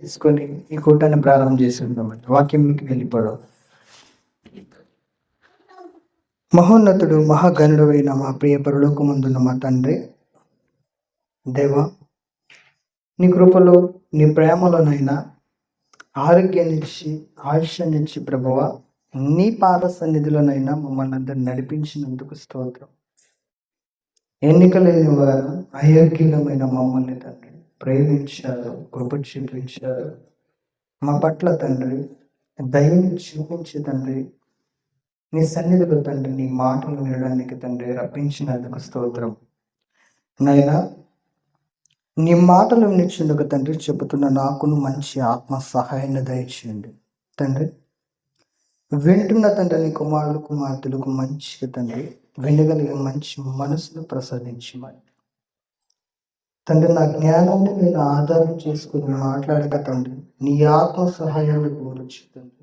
తీసుకొని ఈ కూటాన్ని ప్రారంభం చేసి ఉంటామండి. వాక్యంలోకి వెళ్ళిపోవడం. మహోన్నతుడు మహాగణుడు అయిన మా ప్రియ పరలోకమందున్న మా తండ్రి, దేవా, నీ కృపలో నీ ప్రేమలోనైనా ఆరోగ్యాన్నిచ్చి ఆయుష్యాన్నిచ్చి ప్రభువ, నీ పాద సన్నిధిలోనైనా మమ్మల్ని అందరిని నడిపించినందుకు స్తోత్రం. ఎన్నిక లేని వారు అయోగ్యమైన మమ్మల్ని తండ్రి ప్రేమించారు, కృప చూపించారు. మా పట్ల తండ్రి దయని చూపించి తండ్రి నీ సన్నిధిలో తండ్రి నీ మాటలు వినడానికి తండ్రి రప్పించినందుకు స్తోత్రం. నైనా నీ మాటలు వినిచ్చేందుకు తండ్రి చెబుతున్న నాకును మంచి ఆత్మ సహాయాన్ని దయచేయండి తండ్రి. వింటున్న తండ్రి నీ కుమారులు కుమార్తెలకు మంచిగా తండ్రి వినగలిగే మంచి మనసును ప్రసాదించమని తండ్రి, నా జ్ఞానాన్ని నేను ఆధారం చేసుకుని మాట్లాడక తండ్రి నీ ఆత్మ సహాయాన్ని కోరచ్చు తండ్రి.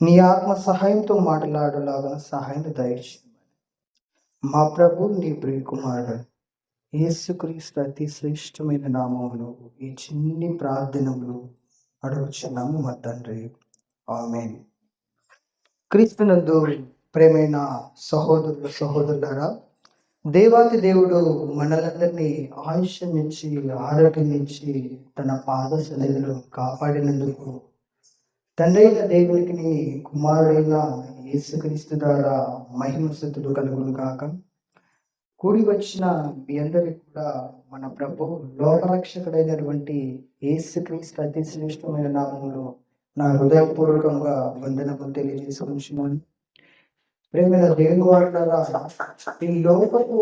నీ ఆత్మ సహాయంతో మాట్లాడలాగా సహాయాన్ని దయచేయమని మా ప్రభు నీ ప్రియ కుమారుడు యేసుక్రీస్తు అతి శ్రేష్టమైన నామములో ఈ చిన్ని ప్రార్థనలు అడుగుచున్నాము మా తండ్రి, ఆమేన్. క్రీస్తునందు ప్రేమైన సహోదరులారా, దేవాది దేవుడు మనలందరినీ ఆయుష్యం నుంచి ఆరోగ్యం నుంచి తన పాద సన్నిధిలో కాపాడినందుకు తండ్రి అయిన దేవునికి నీ కుమారుడైన యేసుక్రీస్తు ద్వారా మహిమ స్తుతులు కలుగును కాక. కూడి వచ్చిన మీ అందరికీ కూడా మన ప్రభు లోకరక్షకుడైనటువంటి యేసుక్రీస్తు అతి శ్రేష్టమైన నామములో నా హృదయపూర్వకంగా వందనములు తెలియజేసుకుంటున్నాను. ప్రేమైన దేవుని వారులారా, ఈ లోకపు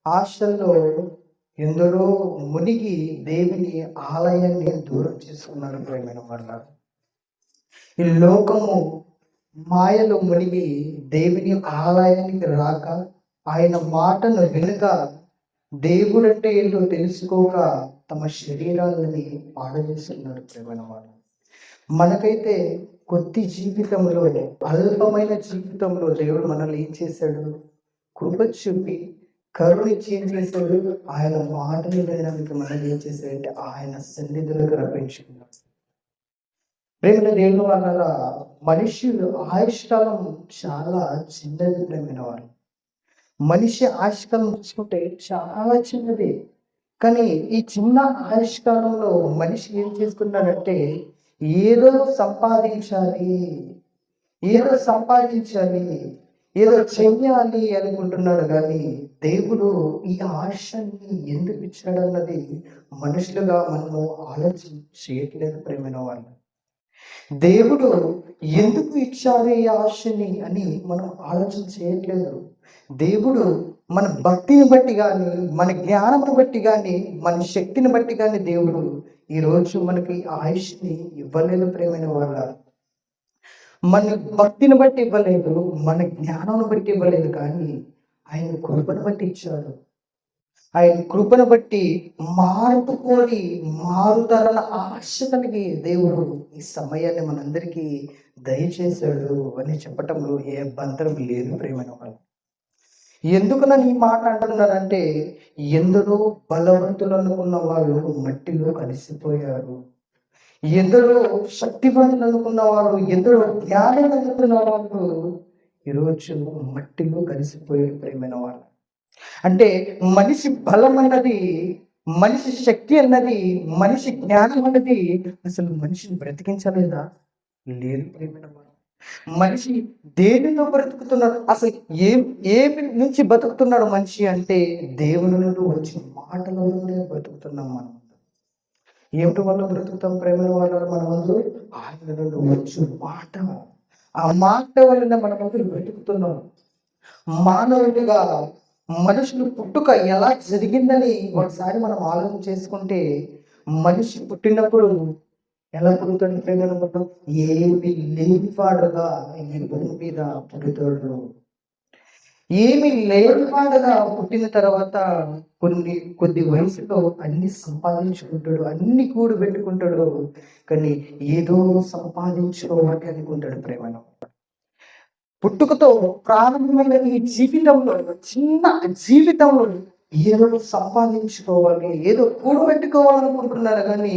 ఆశల్లో ఎందరో మునిగి దేవుని ఆలయాన్ని దూరం చేసుకున్నారు. ప్రేమైన వారులారా, ఈ లోకము మాయలో మునిగి దేవుని ఆలయానికి రాక, ఆయన మాటను వినక, దేవుడంటే ఏంటో తెలుసుకోక తమ శరీరాలని పాడజేస్తున్నారు. ప్రేమైన వారు, మనకైతే కొద్ది జీవితంలో, అల్పమైన జీవితంలో దేవుడు మనల్ని ఏం చేశాడు? కృప చూపి కరుణించి ఏం చేశాడు? ఆయన మాటలు వినడానికి మనల్ని ఏం చేశాడంటే ఆయన సన్నిధులకు రప్పించుకున్నాడు. ప్రేమ దేవుని వల్ల మనిషి ఆయుష్కాలం చాలా చిన్నది. ప్రేమైన వారు, మనిషి ఆయుష్కాలం చూసుకుంటే చాలా చిన్నది. కానీ ఈ చిన్న ఆయుష్కాలంలో మనిషి ఏం చేస్తున్నాడంటే ఏదో సంపాదించాలి, ఏదో చెయ్యాలి అనుకుంటున్నాడు. కానీ దేవుడు ఈ ఆశని ఎందుకు ఇచ్చాడన్నది మనుషులుగా మనము ఆలోచన చేయట్లేదు. ప్రేమైన వాళ్ళు, దేవుడు ఎందుకు ఇచ్చాడు ఈ ఆశని అని మనం ఆలోచన చేయట్లేదు. దేవుడు మన భక్తిని బట్టి కానీ, మన జ్ఞానమును బట్టి కానీ, మన శక్తిని బట్టి కానీ దేవుడు ఈరోజు మనకి ఆయుష్ని ఇవ్వలేదు. ప్రేమైన వాళ్ళ, మన భక్తిని బట్టి ఇవ్వలేదు, మన జ్ఞానాన్ని బట్టి ఇవ్వలేదు, కానీ ఆయన కృపను బట్టి ఇచ్చాడు. ఆయన కృపను బట్టి మారుకోని మారుతరల ఆశ కలిగి దేవుడు ఈ సమయాన్ని మనందరికీ దయచేశాడు అని చెప్పటంలో ఏ అభ్యంతరం లేదు. ప్రేమైన వాళ్ళు, ఎందుకు నన్ను ఈ మాట అంటున్నారంటే, ఎందరో బలవంతులు అనుకున్న వాళ్ళు మట్టిలో కలిసిపోయారు, ఎందరో శక్తివంతులు అనుకున్న వాళ్ళు, ఎందరో జ్ఞానం అనుకున్న వాళ్ళు ఈరోజు మట్టిలో కలిసిపోయారు. ప్రేమైన వాళ్ళు, అంటే మనిషి బలం అన్నది, మనిషి శక్తి అన్నది, మనిషి జ్ఞానం అన్నది అసలు మనిషిని బ్రతికించలేదా? లేదు. ప్రేమైన వాళ్ళు, మనిషి దేనిలో బ్రతుకుతున్నాడు? అసలు ఏమి నుంచి బతుకుతున్నాడు మనిషి అంటే దేవుని నుండి వచ్చిన మాటలలోనే బతుకుతున్నాం. మనం ఏమిటి వల్ల బ్రతుకుతాం? ప్రేమ వాళ్ళ మనమందరూ ఆయన నుండి వచ్చిన మాట, ఆ మాట వలన మనమందరూ బ్రతుకుతున్నాం. మానవుడిగా మనుషులు పుట్టుక ఎలా జరిగిందని ఒకసారి మనం ఆలోచన చేసుకుంటే, మనిషి పుట్టినప్పుడు ఎలా పుడతాడు? ప్రేమ ఏమి లేనివాడుగా ఈ భూమి మీద పుడతాడు. ఏమి లేనివాడుగా పుట్టిన తర్వాత కొద్ది వయసులో అన్ని సంపాదించుకుంటాడు, అన్ని కూడు పెట్టుకుంటాడు. కానీ ఏదో సంపాదించుకోవాలి అనుకుంటాడు. ప్రేమను పుట్టుకతో ప్రారంభమైన ఈ జీవితంలో, చిన్న జీవితంలో ఏదో సంపాదించుకోవాలి, ఏదో కూడబెట్టుకోవాలనుకుంటున్నారు కానీ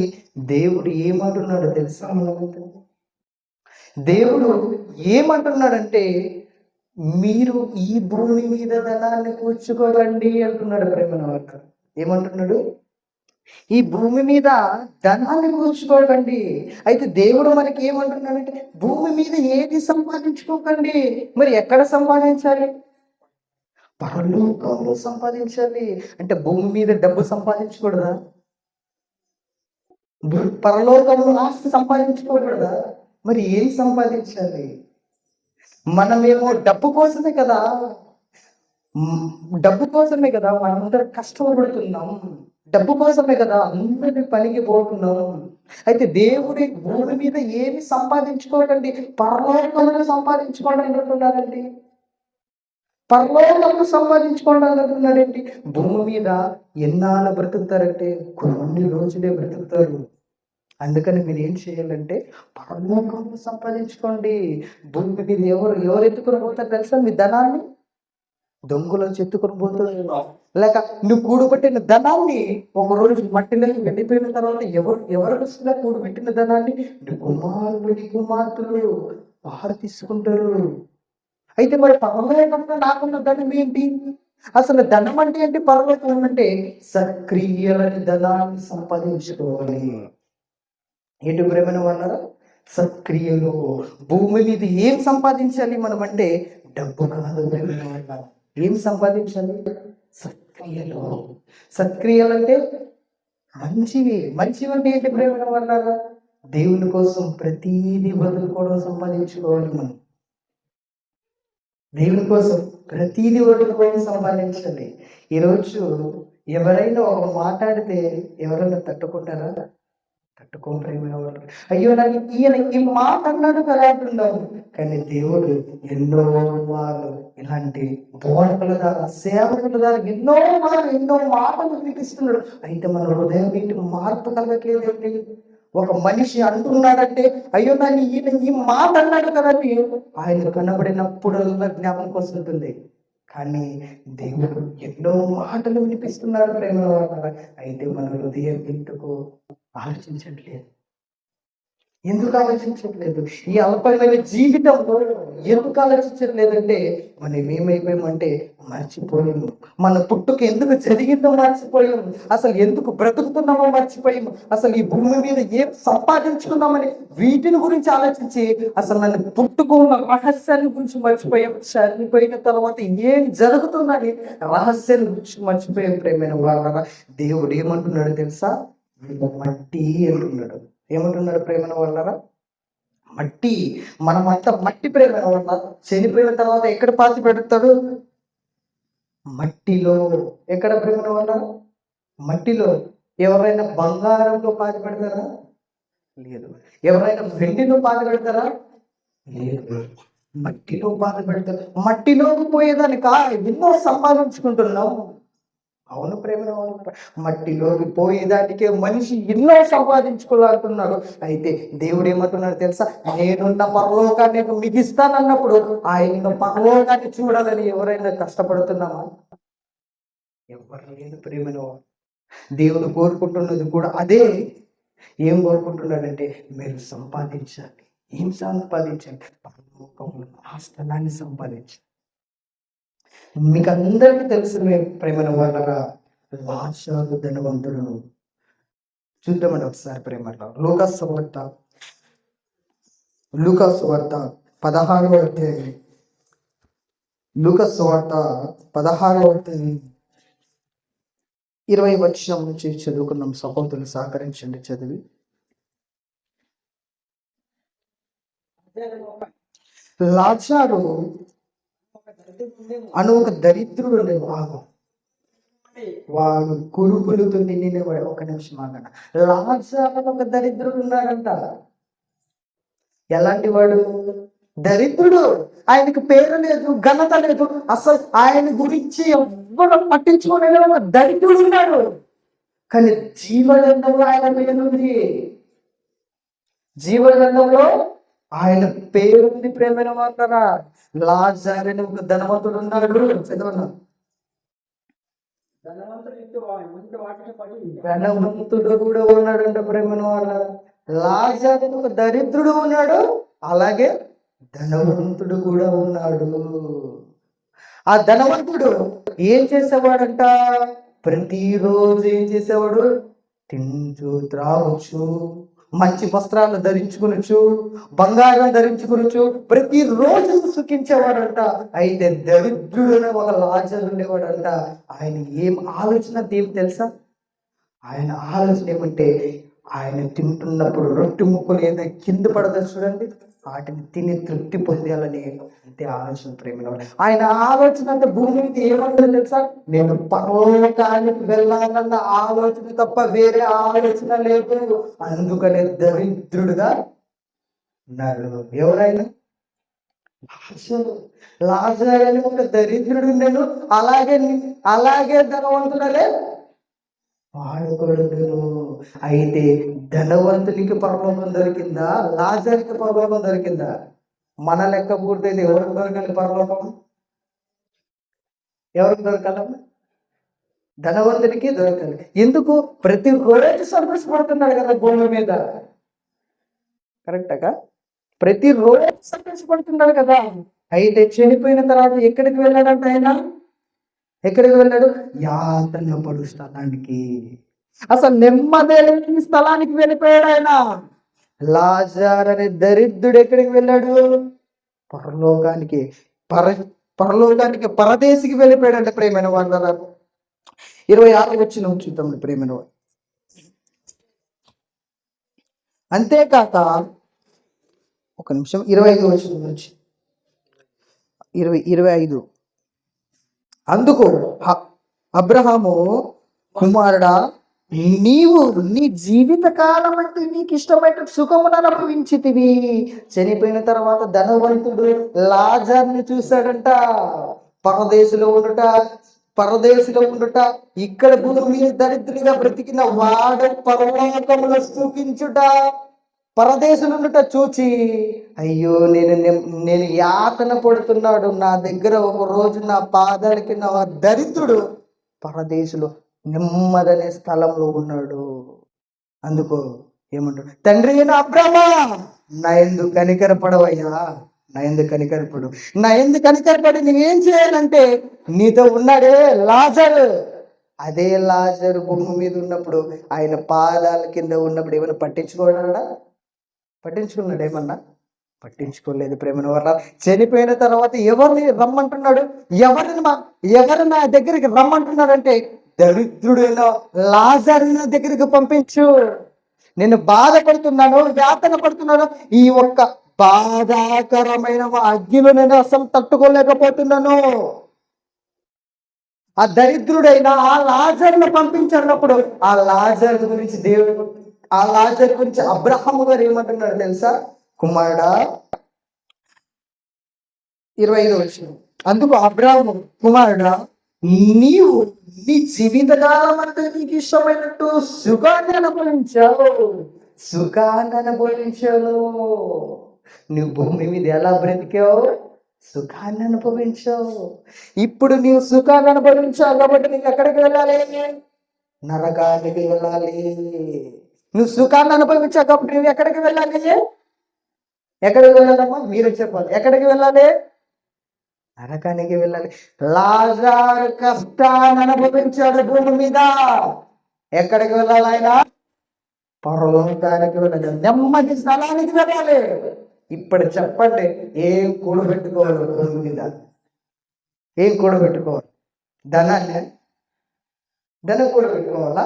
దేవుడు ఏమంటున్నాడో తెలుసా? దేవుడు ఏమంటున్నాడంటే, మీరు ఈ భూమి మీద ధనాన్ని కూర్చుకోకండి అంటున్నాడు ప్రేమన వర్క. ఏమంటున్నాడు? ఈ భూమి మీద ధనాన్ని కూర్చుకోకండి. అయితే దేవుడు మనకి ఏమంటున్నాడంటే, భూమి మీద ఏది సంపాదించుకోకండి. మరి ఎక్కడ సంపాదించాలి? పరలోకంలో సంపాదించాలి. అంటే భూమి మీద డబ్బు సంపాదించకూడదా? పరలోకంలో ఆస్తి సంపాదించుకోకూడదా? మరి ఏం సంపాదించాలి? మనమేమో డబ్బు కోసమే కదా, డబ్బు కోసమే కదా మనందరం కష్టపడుతున్నాం. డబ్బు కోసమే కదా అందరి పనికి పోతున్నాం. అయితే దేవుడి భూమి మీద ఏమి సంపాదించుకోకండి, పరలోకంలో సంపాదించుకోండి అంటున్నారండి. పరలోకంలో సంపాదించుకోండి అంటున్నాడండి. భూమి మీద ఎన్నాళ్ళు బ్రతుకుతారంటే కొన్ని రోజులే బ్రతుకుతారు. అందుకని మీరు ఏం చేయాలంటే పరలోకంలో సంపాదించుకోండి. భూమి మీద ఎవరు ఎత్తుకొని పోతారు తెలుసా? మీ ధనాన్ని దొంగలు ఎత్తుకొని పోతారు. లేక నువ్వు కూడబెట్టిన ధనాన్ని ఒక రోజు మట్టిలోకి వెళ్ళిపోయిన తర్వాత ఎవరు కూడబెట్టిన ధనాన్ని నీ కుమార్తెలు వారు తీసుకుంటారు. అయితే మరి పరలోకంలో నాకున్న ధనం ఏంటి? అసలు ధనం అంటే ఏంటి? పరలోకం అంటే సక్రియలని ధనాన్ని సంపాదించుకోవాలి. ఏంటి ప్రేమైన వాళ్ళరా? సత్క్రియలు. భూమి మీద ఏం సంపాదించాలి మనం అంటే డబ్బు కాదు. ఏం సంపాదించాలి? సత్క్రియలు. సత్క్రియలు అంటే మంచివి. మంచివి అంటే ఏంటి ప్రేమైన వాళ్ళరా? దేవుని కోసం ప్రతీది వదులుకోవడం సంపాదించుకోవాలి మనం. దేవుని కోసం ప్రతీది వదులుకోవడం సంపాదించాలి. ఈరోజు ఎవరైనా ఒక మాట్లాడితే ఎవరైనా తట్టుకుంటారా? తట్టుకోని ప్రేమైన వాళ్ళు. అయ్యో నాకు ఈయన ఈ మాట అన్నాడు కదా అంటున్నాము. కానీ దేవుడు ఎన్నో వాళ్ళు ఇలాంటి బోధకుల ద్వారా, సేవకుల ద్వారా ఎన్నో మాటలు వినిపిస్తున్నాడు. అయితే మన హృదయం ఇంటికి మార్పు కలగట్లేదండి. ఒక మనిషి అంటున్నాడంటే అయ్యో నన్ను ఈయన ఈ మాట అన్నాడు కదండి, ఆయన కనబడినప్పుడల్లా జ్ఞాపకం వస్తుంటుంది. కానీ దేవుడు ఎన్నో మాటలు వినిపిస్తున్నాడు ప్రేమ. అయితే మన హృదయం ఇంటికి ఆలోచించట్లేదు. ఎందుకు ఆలోచించట్లేదు? ఈ అల్పమైన జీవితంలో ఎందుకు ఆలోచించట్లేదంటే మనం ఏమైపోయామంటే మర్చిపోయాము. మన పుట్టుక ఎందుకు జరిగిందో మర్చిపోయాము. అసలు ఎందుకు బ్రతుకుతున్నామో మర్చిపోయాము. అసలు ఈ భూమి మీద ఏం సంపాదించుకున్నామని వీటిని గురించి ఆలోచించి అసలు నన్ను పుట్టుకున్న రహస్యాన్ని గురించి మర్చిపోయాము. చనిపోయిన తర్వాత ఏం జరుగుతుందని రహస్యాన్ని గురించి మర్చిపోయాం ప్రేమైన వాళ్ళ. దేవుడు ఏమంటున్నాడు తెలుసా? మట్టి అంటున్నాడు. ఏమంటున్నాడు ప్రేమన వాళ్ళరా? మట్టి. మనమంతా మట్టి ప్రేమన వాళ్ళ. చనిపోయిన తర్వాత ఎక్కడ పాతి పెడతాడు? మట్టిలో. ఎక్కడ ప్రేమన వాళ్ళ? మట్టిలో. ఎవరైనా బంగారంలో పాతి పెడతారా? లేదు. ఎవరైనా వెండిలో పాతి పెడతారా? లేదు. మట్టిలో పాతి పెడతారు. మట్టిలోకి పోయేదానిక ఎన్నో సంపాదించుకుంటున్నాం. అవును ప్రేమ. మట్టిలోకి పోయేదానికే మనిషి ఎన్నో సంపాదించుకోవాలంటున్నాడు. అయితే దేవుడు ఏమంటున్నాడు తెలుసా? నేనున్న పరలోకాన్ని మీకు ఇస్తానన్నప్పుడు ఆయన పరలోకాన్ని చూడాలని ఎవరైనా కష్టపడుతున్నామా? ఎవరు లేదు ప్రేమను. దేవుడు కోరుకుంటున్నది కూడా అదే. ఏం కోరుకుంటున్నాడంటే మీరు సంపాదించాలి. ఏం సంపాదించాలి? పరలోకంలో ఆ స్థలాన్ని సంపాదించాలి. మీకు అందరికీ తెలుసు ప్రేమను వాళ్ళరా, లాజరు ధనవంతుడు. చూద్దామండి ఒకసారి ప్రేమలో. లూకాసు వార్త 16వ అధ్యాయం. లూకాసు వార్త 16వ అధ్యాయం 20 వచనం నుంచి చదువుకున్నాం. సహోదరులు సహకరించండి చదివి. లాజరు అను ఒక దరిద్రుడు వాడు కురుపులతో నిండినవాడు. ఒక నిమిషం ఆగన. లాజరు ఒక దరిద్రుడు ఉన్నాడంట. ఎలాంటి వాడు? దరిద్రుడు. ఆయనకు పేరు లేదు, ఘనత లేదు. అసలు ఆయన గురించి ఎవ్వరు పట్టించుకునే ఒక దరిద్రుడు ఉన్నాడు. కానీ జీవగ్రంథంలో ఆయన పేరుంది. జీవగ్రంథంలో ఆయన పేరుంది ప్రేమైన మాట్లారా. లాజరు అని ఒక ధనవంతుడు ఉన్నాడు. చదవన్నా. ధనవంతుడు కూడా ఉన్నాడంట ప్రేమను వాళ్ళ. లాజరు ఒక దరిద్రుడు ఉన్నాడు, అలాగే ధనవంతుడు కూడా ఉన్నాడు. ఆ ధనవంతుడు ఏం చేసేవాడంట? ప్రతిరోజు ఏం చేసేవాడు? తింటూ త్రాగొచ్చు, మంచి వస్త్రాలు ధరించుకునొచ్చు, బంగారం ధరించుకునొచ్చు, ప్రతిరోజు సుఖించేవాడంట. అయితే దరిద్రుడనే ఒక లాజరు ఉండేవాడంట. ఆయన ఏం ఆలోచన తెలుసా? ఆయన ఆలోచన ఏమంటే, ఆయన తింటున్నప్పుడు రొట్టె ముక్కలు ఏదో కింద పడదా చూడండి, వాటిని తిని తృప్తి పొందాలని అంతే ఆలోచన ప్రేమ. ఆయన ఆలోచన అంతా భూమి మీద ఏమన్నది తెలుసా? నేను పరలోకానికి వెళ్ళాలన్న ఆలోచన తప్ప వేరే ఆలోచన లేదు. అందుకనే దరిద్రుడుగా ఉన్నాడు. ఎవరైనా లాజరు అని ఒక దరిద్రుడు నేను, అలాగే ధనవంతుడలే వాడుకోడు. అయితే ధనవంతునికి పరలోకం దొరికిందా? లాజరుకి పరలోకం దొరికిందా? మన లెక్క పూర్తయితే ఎవరికి దొరకాలి పరలోకం? ఎవరికి దొరకాలమ్మా? ధనవంతుడికి దొరకాలి. ఎందుకు? ప్రతిరోజు సంతోషపడుతున్నాడు కదా భూమి మీద. కరెక్టగా? ప్రతిరోజు సంతోషపడుతున్నాడు కదా. అయితే చనిపోయిన తర్వాత ఎక్కడికి వెళ్ళాడంట ఆయన? ఎక్కడికి వెళ్ళాడు? యాతన పడు స్థలానికి. అసలు నెమ్మదే లేని స్థలానికి వెళ్ళిపోయాడు ఆయన. లాజరు అనే దరిద్రుడు ఎక్కడికి వెళ్ళాడు? పరలోకానికి. పరలోకానికి పరదేశికి వెళ్ళిపోయాడంటే ప్రేమైన వాళ్ళ. 26 వచ్చిన చూద్దాం ప్రేమైన వాళ్ళు. అంతేకాక ఒక నిమిషం, 25 వచ్చిన నుంచి 25. అందుకు అబ్రహాము, కుమారుడా, నీవు నీ జీవిత కాలం అంటే నీకు ఇష్టమైన సుఖమును అనుభవించితివి. చనిపోయిన తర్వాత ధనవంతుడు లాజరుని చూశాడంట. పరదేశంలో ఉండుట ఇక్కడ భూమి మీద దరిద్రుడిగా బ్రతికిన వాడు పరలోకములో సుఖించుట, పరదేశంలో ఉండుట చూచి, అయ్యో నేను యాతన పడుతున్నాడు, నా దగ్గర ఒక రోజు నా పాదాలకి నా దరిద్రుడు పరదేశంలో నెమ్మదనే స్థలంలో ఉన్నాడు. అందుకో ఏమంటాడు? తండ్రి అయిన అబ్రహమా, నా ఎందుకు కనికరపడవయ్యా, నా ఎందుకు కనికరపడు, నా ఎందుకు కనికరపడి నువ్వేం చేయాలంటే, నీతో ఉన్నాడే లాజరు, అదే లాజరు భూమి మీద ఉన్నప్పుడు ఆయన పాదాల కింద ఉన్నప్పుడు ఏమైనా పట్టించుకున్నాడు? ఏమన్నా పట్టించుకోలేదు ప్రేమన వల్ల. చనిపోయిన తర్వాత ఎవరిని రమ్మంటున్నాడు? ఎవరు నా దగ్గరికి రమ్మంటున్నాడంటే, దరిద్రుడైన లాజరు నా దగ్గరికి పంపించు, నేను బాధపడుతున్నాను, యాతన పడుతున్నాను, ఈ ఒక్క బాధాకరమైన అగ్నిలో నేను అసలు తట్టుకోలేకపోతున్నాను. ఆ దరిద్రుడైన ఆ లాజరును పంపించినప్పుడు ఆ లాజరు గురించి అబ్రహాము గారు ఏమంటున్నాడు తెలుసా? కుమారుడా, 25 వచ్చిన. అందుకు అబ్రహాము, కుమారుడా, నీవు నీ జీవితకాలం అంతా నీకు ఇష్టమైనట్టు సుఖాన్ని అనుభవించావు. నువ్వు భూమి మీద ఎలా బ్రతికావు? సుఖాన్ని అనుభవించావు. ఇప్పుడు నీవు సుఖాన్ని అనుభవించావు కాబట్టి నీకు ఎక్కడికి వెళ్ళాలి? నరకానికి వెళ్ళాలి. నువ్వు సుఖాన్ని అనుభవించావు కాబట్టి నువ్వు ఎక్కడికి వెళ్ళాలి? ఎక్కడికి వెళ్ళాలమ్మా? మీరు చెప్పాలి. ఎక్కడికి వెళ్ళాలి? నరకానికి వెళ్ళాలి. లాజరు కష్టాన్ని అనుభవించాడు భూమి మీద. ఎక్కడికి వెళ్ళాలి ఆయన? పరలోకానికి వెళ్ళాలి, నెమ్మది స్థలానికి వెళ్ళాలి. ఇప్పుడు చెప్పండి, ఏం కూడబెట్టుకోవాలి భూమి మీద? ఏం కూడబెట్టుకోవాలి? ధనం కూడబెట్టుకోవాలా?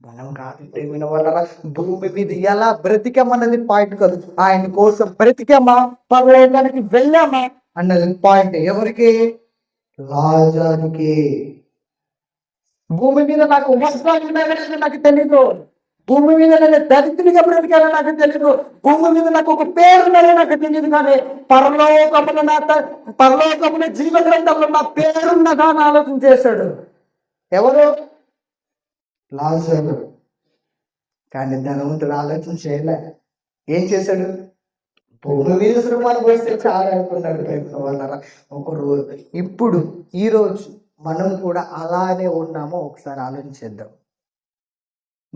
ధనం కాదు ప్రేమిన వాళ్ళ. భూమి మీద ఎలా బ్రతికామన్నది పాయింట్ కాదు. ఆయన కోసం బ్రతికామా, పరలోకానికి వెళ్ళామా అన్నది పాయింట్. ఎవరికి? లాజరుకి. భూమి మీద నాకు వస్త్రాలు ఉన్నాయనేది నాకు తెలీదు, భూమి మీద నేను దరిద్రుడిగా బ్రతికానో నాకు తెలీదు, భూమి మీద నాకు ఒక పేరున్నదో నాకు తెలియదు, కానీ పరలోకమున జీవ గ్రంథంలో నా పేరున్నదా అని ఆలోచన చేశాడు. ఎవరు? లాజరు. కానీ ధనవంతుడు ఆలోచన చేయలే. ఏం చేశాడు? భూమి మీద శ్రమను పోస్తే చాలా అనుకున్నాడు. ఒక రోజు, ఇప్పుడు ఈరోజు మనం కూడా అలానే ఉన్నామో ఒకసారి ఆలోచించేద్దాం.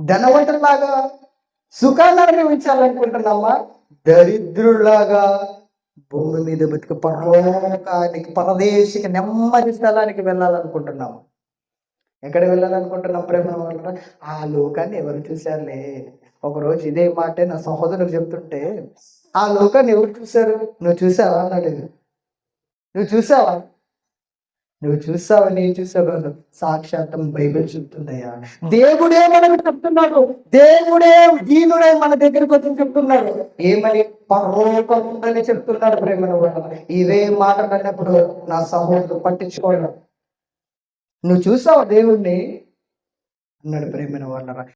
ధనవంతుల్లాగా సుఖాన్ని అనుభవించాలనుకుంటున్నామా? దరిద్రుల్లాగా భూమి మీద బతికి పరలోకానికి, పరదేశికి, నెమ్మది స్థలానికి వెళ్ళాలనుకుంటున్నాము. ఎక్కడ వెళ్ళాలనుకుంటున్నాం ప్రేమ వాళ్ళ? ఆ లోకాన్ని ఎవరు చూశారులే. ఒకరోజు ఇదే మాటే నా సహోదరులకు చెప్తుంటే, ఆ లోకాన్ని ఎవరు చూశారు? నువ్వు చూసావా అన్నాడు. నువ్వు చూసావా? నువ్వు చూసావా, నేను చూసావు కాదు. సాక్షాత్తం బైబిల్ చెప్తుందయ్యా. దేవుడే మనకు చెప్తున్నాడు. దేవుడే దీనుడే మన దగ్గరికి వచ్చి చెప్తున్నాడు. ఏమని? పరలోకం ఉందని చెప్తున్నాడు ప్రేమ వాళ్ళ. ఇవే మాటలు అన్నప్పుడు నా సహోదరుడు పట్టించుకోవడం. నువ్వు చూసావా దేవుణ్ణి అన్నాడు ప్రేమైన వాళ్ళ.